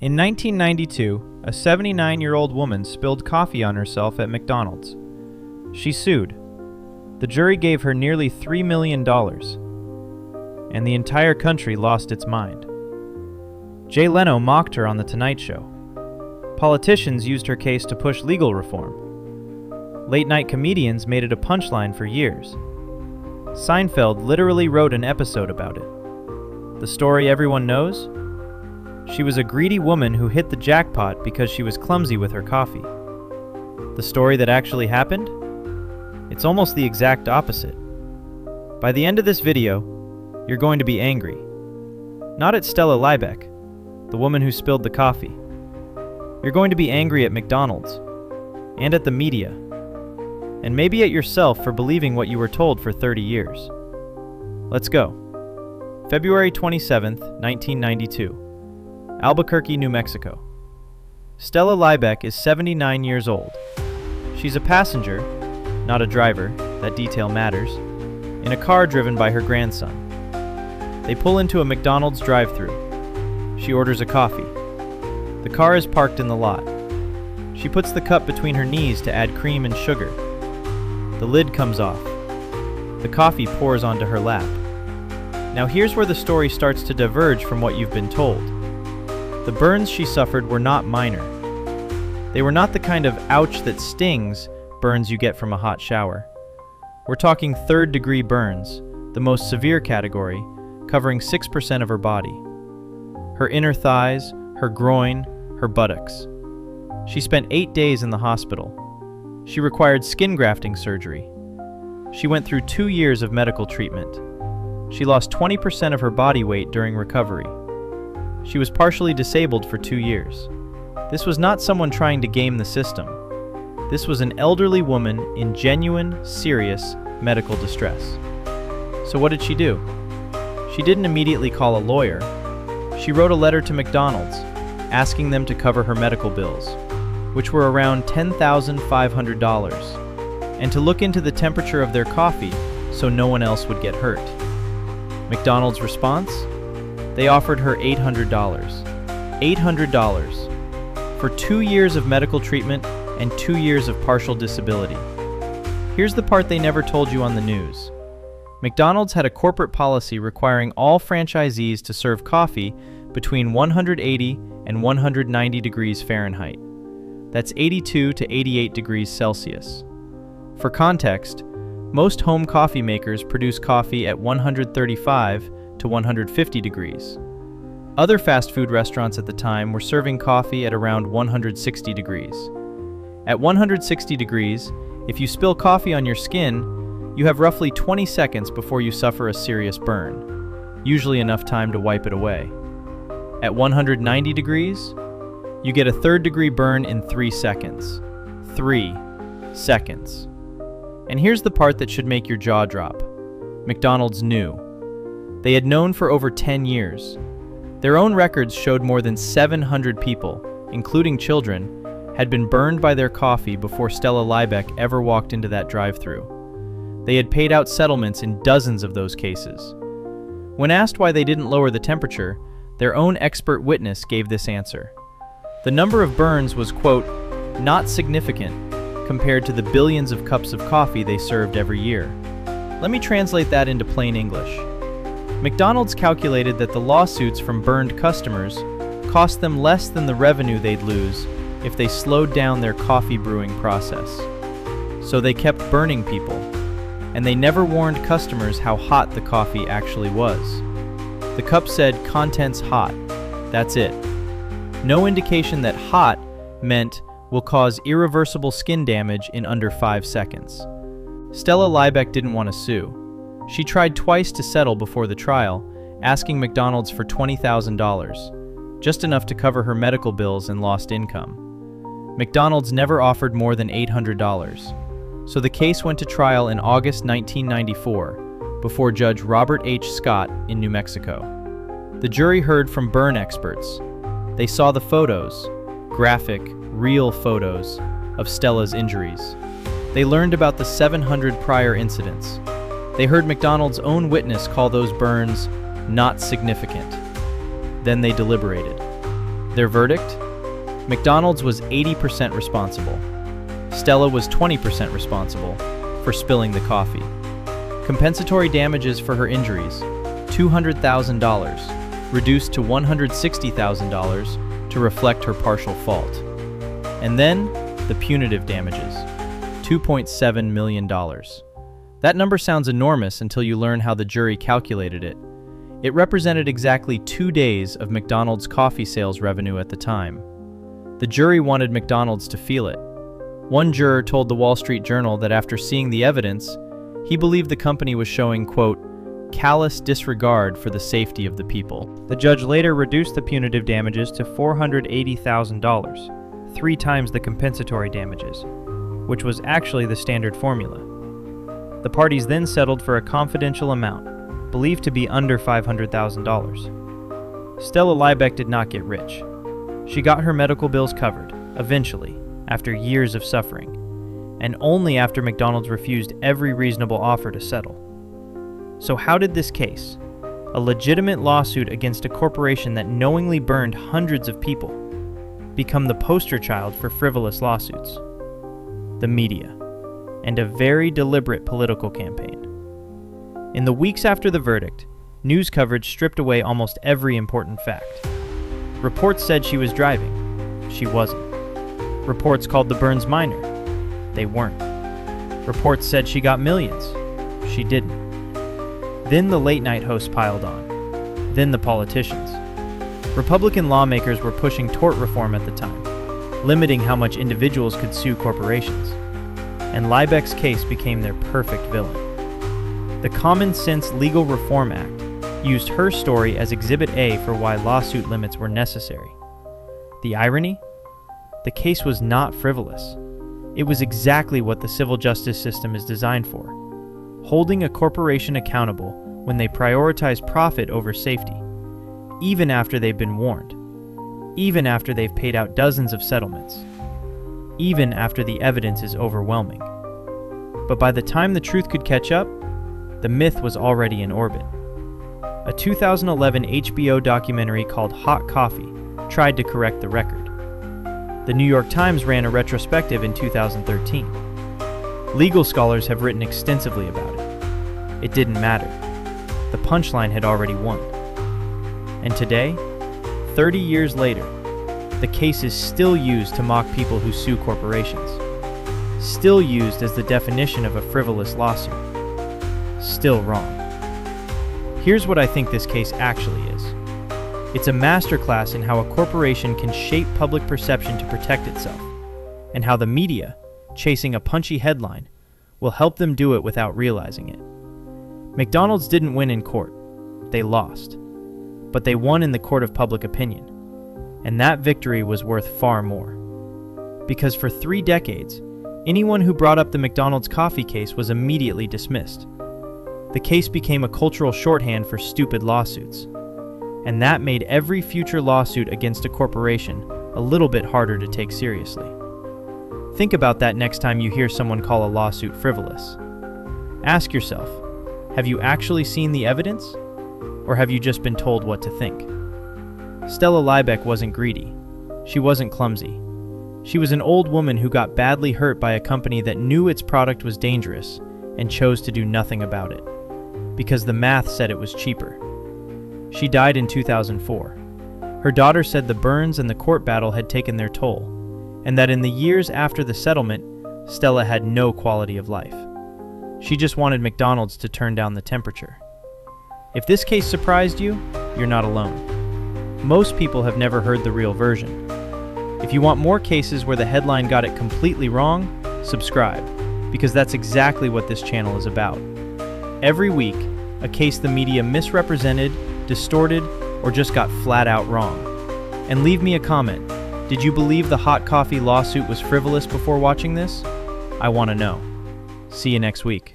In 1992, a 79-year-old woman spilled coffee on herself at McDonald's. She sued. The jury gave her nearly $3 million, and the entire country lost its mind. Leno mocked her on The Tonight Show. Politicians used her case to push legal reform. Late-night comedians made it a punchline for years. Seinfeld literally wrote an episode about it. The story everyone knows? She was a greedy woman who hit the jackpot because she was clumsy with her coffee. The story that actually happened? It's almost the exact opposite. By the end of this video, you're going to be angry. Not at Stella Liebeck, the woman who spilled the coffee. You're going to be angry at McDonald's, and at the media, and maybe at yourself for believing what you were told for 30 years. Let's go. February 27th, 1992. Albuquerque, New Mexico. Stella Liebeck is 79 years old. She's a passenger, not a driver, that detail matters, in a car driven by her grandson. They pull into a McDonald's drive-thru. She orders a coffee. The car is parked in the lot. She puts the cup between her knees to add cream and sugar. The lid comes off. The coffee pours onto her lap. Now here's where the story starts to diverge from what you've been told. The burns she suffered were not minor. They were not the kind of ouch that stings burns you get from a hot shower. We're talking third-degree burns, the most severe category, covering 6% of her body. Her inner thighs, her groin, her buttocks. She spent 8 days in the hospital. She required skin grafting surgery. She went through 2 years of medical treatment. She lost 20% of her body weight during recovery. She was partially disabled for 2 years. This was not someone trying to game the system. This was an elderly woman in genuine, serious medical distress. So what did she do? She didn't immediately call a lawyer. She wrote a letter to McDonald's, asking them to cover her medical bills, which were around $10,500, and to look into the temperature of their coffee so no one else would get hurt. McDonald's response? They offered her $800. $800 for 2 years of medical treatment and 2 years of partial disability. Here's the part they never told you on the news. McDonald's had a corporate policy requiring all franchisees to serve coffee between 180 and 190 degrees Fahrenheit. That's 82 to 88 degrees Celsius. For context, most home coffee makers produce coffee at 135 to 150 degrees. Other fast food restaurants at the time were serving coffee at around 160 degrees. At 160 degrees, if you spill coffee on your skin, you have roughly 20 seconds before you suffer a serious burn, usually enough time to wipe it away. At 190 degrees, you get a third-degree burn in 3 seconds. 3 seconds. And here's the part that should make your jaw drop. McDonald's knew. They had known for over 10 years. Their own records showed more than 700 people, including children, had been burned by their coffee before Stella Liebeck ever walked into that drive-thru. They had paid out settlements in dozens of those cases. When asked why they didn't lower the temperature, their own expert witness gave this answer. The number of burns was, quote, not significant compared to the billions of cups of coffee they served every year. Let me translate that into plain English. McDonald's calculated that the lawsuits from burned customers cost them less than the revenue they'd lose if they slowed down their coffee brewing process. So they kept burning people, and they never warned customers how hot the coffee actually was. The cup said, "Contents hot." That's it. No indication that hot meant will cause irreversible skin damage in under 5 seconds. Stella Liebeck didn't want to sue. She tried twice to settle before the trial, asking McDonald's for $20,000, just enough to cover her medical bills and lost income. McDonald's never offered more than $800, so the case went to trial in August 1994 before Judge Robert H. Scott in New Mexico. The jury heard from burn experts. They saw the photos, graphic, real photos, of Stella's injuries. They learned about the 700 prior incidents. They heard McDonald's own witness call those burns not significant. Then they deliberated. Their verdict? McDonald's was 80% responsible. Stella was 20% responsible for spilling the coffee. Compensatory damages for her injuries, $200,000, reduced to $160,000 to reflect her partial fault. And then, the punitive damages, $2.7 million. That number sounds enormous until you learn how the jury calculated it. It represented exactly 2 days of McDonald's coffee sales revenue at the time. The jury wanted McDonald's to feel it. One juror told the Wall Street Journal that after seeing the evidence, he believed the company was showing, quote, callous disregard for the safety of the people. The judge later reduced the punitive damages to $480,000, 3 times the compensatory damages, which was actually the standard formula. The parties then settled for a confidential amount, believed to be under $500,000. Stella Liebeck did not get rich. She got her medical bills covered, eventually, after years of suffering, and only after McDonald's refused every reasonable offer to settle. So how did this case, a legitimate lawsuit against a corporation that knowingly burned hundreds of people, become the poster child for frivolous lawsuits? The media, and a very deliberate political campaign. In the weeks after the verdict, news coverage stripped away almost every important fact. Reports said she was driving. She wasn't. Reports called the burns minor. They weren't. Reports said she got millions. She didn't. Then the late-night hosts piled on. Then the politicians. Republican lawmakers were pushing tort reform at the time, limiting how much individuals could sue corporations. And Liebeck's case became their perfect villain. The Common Sense Legal Reform Act used her story as Exhibit A for why lawsuit limits were necessary. The irony? The case was not frivolous. It was exactly what the civil justice system is designed for, holding a corporation accountable when they prioritize profit over safety, even after they've been warned, even after they've paid out dozens of settlements, even after the evidence is overwhelming. But by the time the truth could catch up, the myth was already in orbit. A 2011 HBO documentary called Hot Coffee tried to correct the record. The New York Times ran a retrospective in 2013. Legal scholars have written extensively about it. It didn't matter. The punchline had already won. And today, 30 years later, the case is still used to mock people who sue corporations. Still used as the definition of a frivolous lawsuit. Still wrong. Here's what I think this case actually is. It's a masterclass in how a corporation can shape public perception to protect itself, and how the media, chasing a punchy headline, will help them do it without realizing it. McDonald's didn't win in court. They lost. But they won in the court of public opinion, and that victory was worth far more. Because for 3 decades, anyone who brought up the McDonald's coffee case was immediately dismissed. The case became a cultural shorthand for stupid lawsuits, and that made every future lawsuit against a corporation a little bit harder to take seriously. Think about that next time you hear someone call a lawsuit frivolous. Ask yourself, have you actually seen the evidence? Or have you just been told what to think? Stella Liebeck wasn't greedy. She wasn't clumsy. She was an old woman who got badly hurt by a company that knew its product was dangerous and chose to do nothing about it, because the math said it was cheaper. She died in 2004. Her daughter said the burns and the court battle had taken their toll, and that in the years after the settlement, Stella had no quality of life. She just wanted McDonald's to turn down the temperature. If this case surprised you, you're not alone. Most people have never heard the real version. If you want more cases where the headline got it completely wrong, subscribe, because that's exactly what this channel is about. Every week, a case the media misrepresented, distorted, or just got flat out wrong. And leave me a comment. Did you believe the hot coffee lawsuit was frivolous before watching this? I want to know. See you next week.